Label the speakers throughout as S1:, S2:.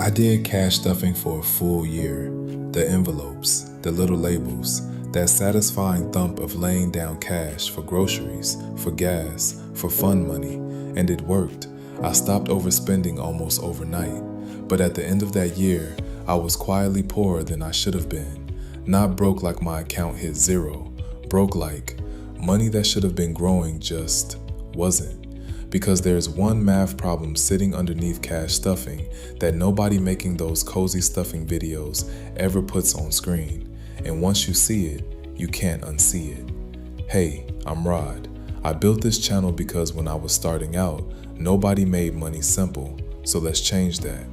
S1: I did cash stuffing for a full year. The envelopes, the little labels, that satisfying thump of laying down cash for groceries, for gas, for fun money, and it worked. I stopped overspending almost overnight, but at the end of that year, I was quietly poorer than I should have been. Not broke like my account hit zero, broke like money that should have been growing just wasn't. Because there's one math problem sitting underneath cash stuffing that nobody making those cozy stuffing videos ever puts on screen. And once you see it, you can't unsee it. Hey, I'm Rod. I built this channel because when I was starting out, nobody made money simple, so let's change that.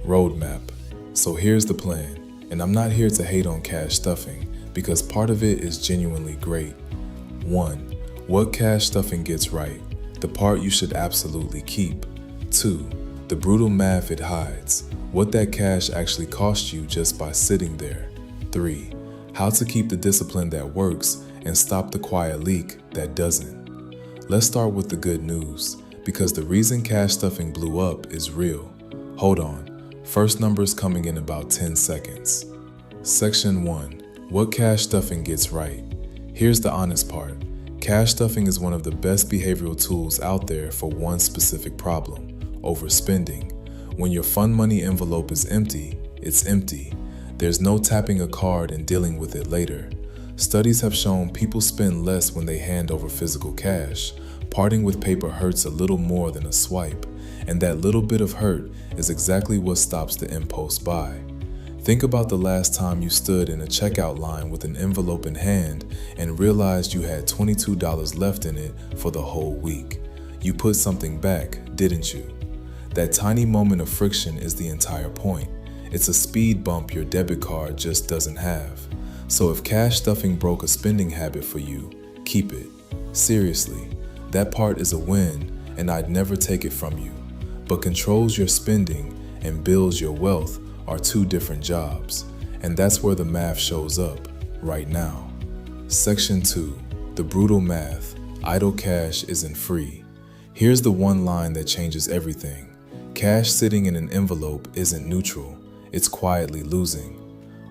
S1: Roadmap. So here's the plan, and I'm not here to hate on cash stuffing because part of it is genuinely great. 1. What cash stuffing gets right, the part you should absolutely keep. 2. The brutal math it hides, what that cash actually cost you just by sitting there. 3. How to keep the discipline that works and stop the quiet leak that doesn't. Let's start with the good news, because the reason cash stuffing blew up is real. Hold on, first numbers coming in about 10 seconds. Section 1. What cash stuffing gets right. Here's the honest part. Cash stuffing is one of the best behavioral tools out there for one specific problem: overspending. When your fun money envelope is empty, it's empty. There's no tapping a card and dealing with it later. Studies have shown people spend less when they hand over physical cash. Parting with paper hurts a little more than a swipe, and that little bit of hurt is exactly what stops the impulse buy. Think about the last time you stood in a checkout line with an envelope in hand and realized you had $22 left in it for the whole week. You put something back, didn't you? That tiny moment of friction is the entire point. It's a speed bump your debit card just doesn't have. So if cash stuffing broke a spending habit for you, keep it. Seriously, that part is a win, and I'd never take it from you. But controls your spending and builds your wealth are two different jobs, and that's where the math shows up right now. Section 2. The brutal math. Idle cash isn't free. Here's the one line that changes everything. Cash sitting in an envelope isn't neutral, it's quietly losing.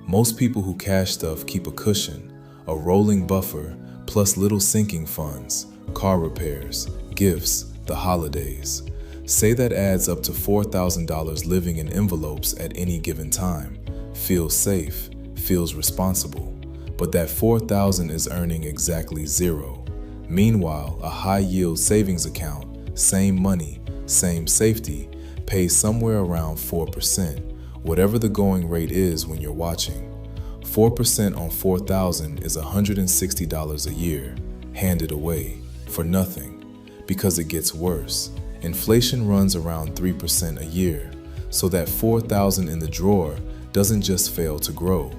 S1: Most people who cash stuff keep a cushion, a rolling buffer, plus little sinking funds, car repairs, gifts, the holidays. Say that adds up to $4,000 living in envelopes at any given time. Feels safe, feels responsible, but that $4,000 is earning exactly zero. Meanwhile, a high-yield savings account, same money, same safety, pays somewhere around 4%, whatever the going rate is when you're watching. 4% on $4,000 is $160 a year, handed away, for nothing, because it gets worse. Inflation runs around 3% a year, so that $4,000 in the drawer doesn't just fail to grow.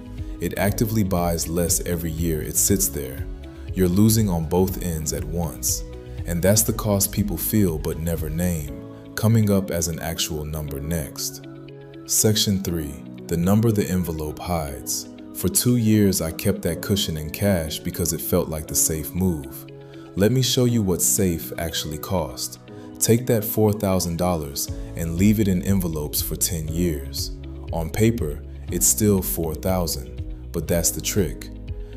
S1: It actively buys less every year it sits there. You're losing on both ends at once. And that's the cost people feel but never name, coming up as an actual number next. Section 3. The number the envelope hides. For 2 years, I kept that cushion in cash because it felt like the safe move. Let me show you what safe actually cost. Take that $4,000 and leave it in envelopes for 10 years. On paper, it's still $4,000, but that's the trick.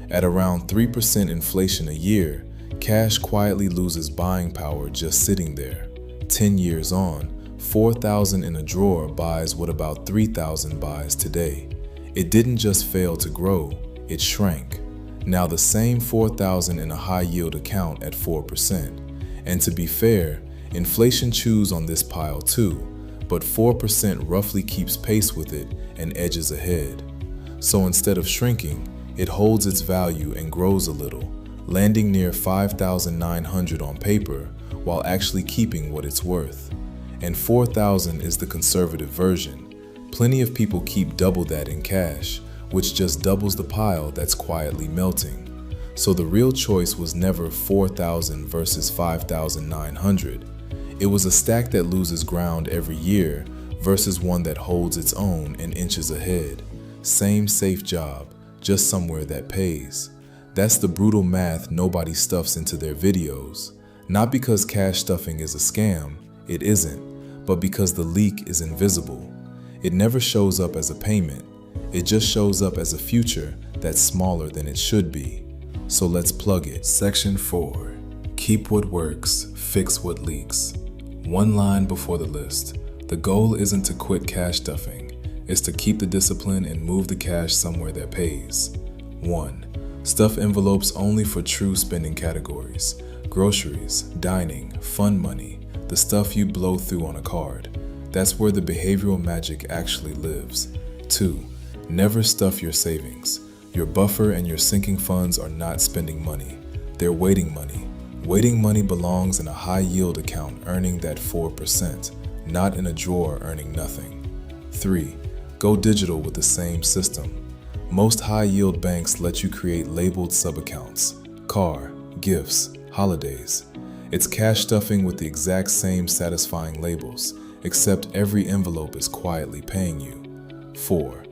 S1: At around 3% inflation a year, cash quietly loses buying power just sitting there. 10 years on, $4,000 in a drawer buys what about $3,000 buys today. It didn't just fail to grow, it shrank. Now the same $4,000 in a high-yield account at 4%. And to be fair, inflation chews on this pile too, but 4% roughly keeps pace with it and edges ahead. So instead of shrinking, it holds its value and grows a little, landing near $5,900 on paper while actually keeping what it's worth. And $4,000 is the conservative version. Plenty of people keep double that in cash, which just doubles the pile that's quietly melting. So the real choice was never $4,000 versus $5,900. It was a stack that loses ground every year versus one that holds its own and inches ahead. Same safe job, just somewhere that pays. That's the brutal math nobody stuffs into their videos. Not because cash stuffing is a scam, it isn't, but because the leak is invisible. It never shows up as a payment. It just shows up as a future that's smaller than it should be. So let's plug it. Section 4. Keep what works, fix what leaks. One line before the list. The goal isn't to quit cash stuffing. It's to keep the discipline and move the cash somewhere that pays. 1. Stuff envelopes only for true spending categories. Groceries, dining, fun money, the stuff you blow through on a card. That's where the behavioral magic actually lives. 2. Never stuff your savings. Your buffer and your sinking funds are not spending money. They're waiting money. Waiting money belongs in a high-yield account earning that 4%, not in a drawer earning nothing. 3. Go digital with the same system. Most high-yield banks let you create labeled sub-accounts, car, gifts, holidays. It's cash stuffing with the exact same satisfying labels, except every envelope is quietly paying you. 4.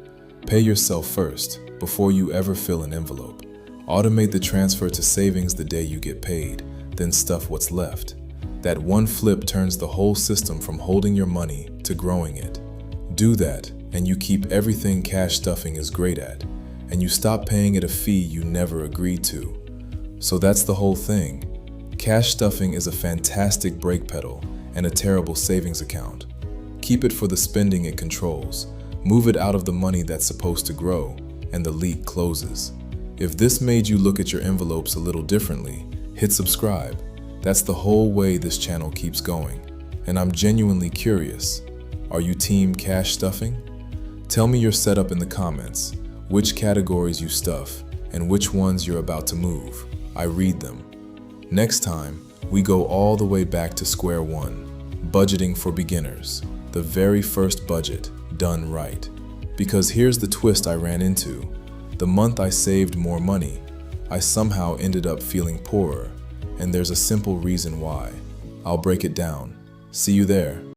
S1: Pay yourself first, before you ever fill an envelope. Automate the transfer to savings the day you get paid, then stuff what's left. That one flip turns the whole system from holding your money to growing it. Do that, and you keep everything cash stuffing is great at, and you stop paying it a fee you never agreed to. So that's the whole thing. Cash stuffing is a fantastic brake pedal and a terrible savings account. Keep it for the spending it controls. Move it out of the money that's supposed to grow, and the leak closes. If this made you look at your envelopes a little differently, hit subscribe. That's the whole way this channel keeps going. And I'm genuinely curious. Are you team cash stuffing? Tell me your setup in the comments, which categories you stuff, and which ones you're about to move. I read them. Next time, we go all the way back to square one. Budgeting for beginners. The very first budget, done right. Because here's the twist I ran into. The month I saved more money, I somehow ended up feeling poorer. And there's a simple reason why. I'll break it down. See you there.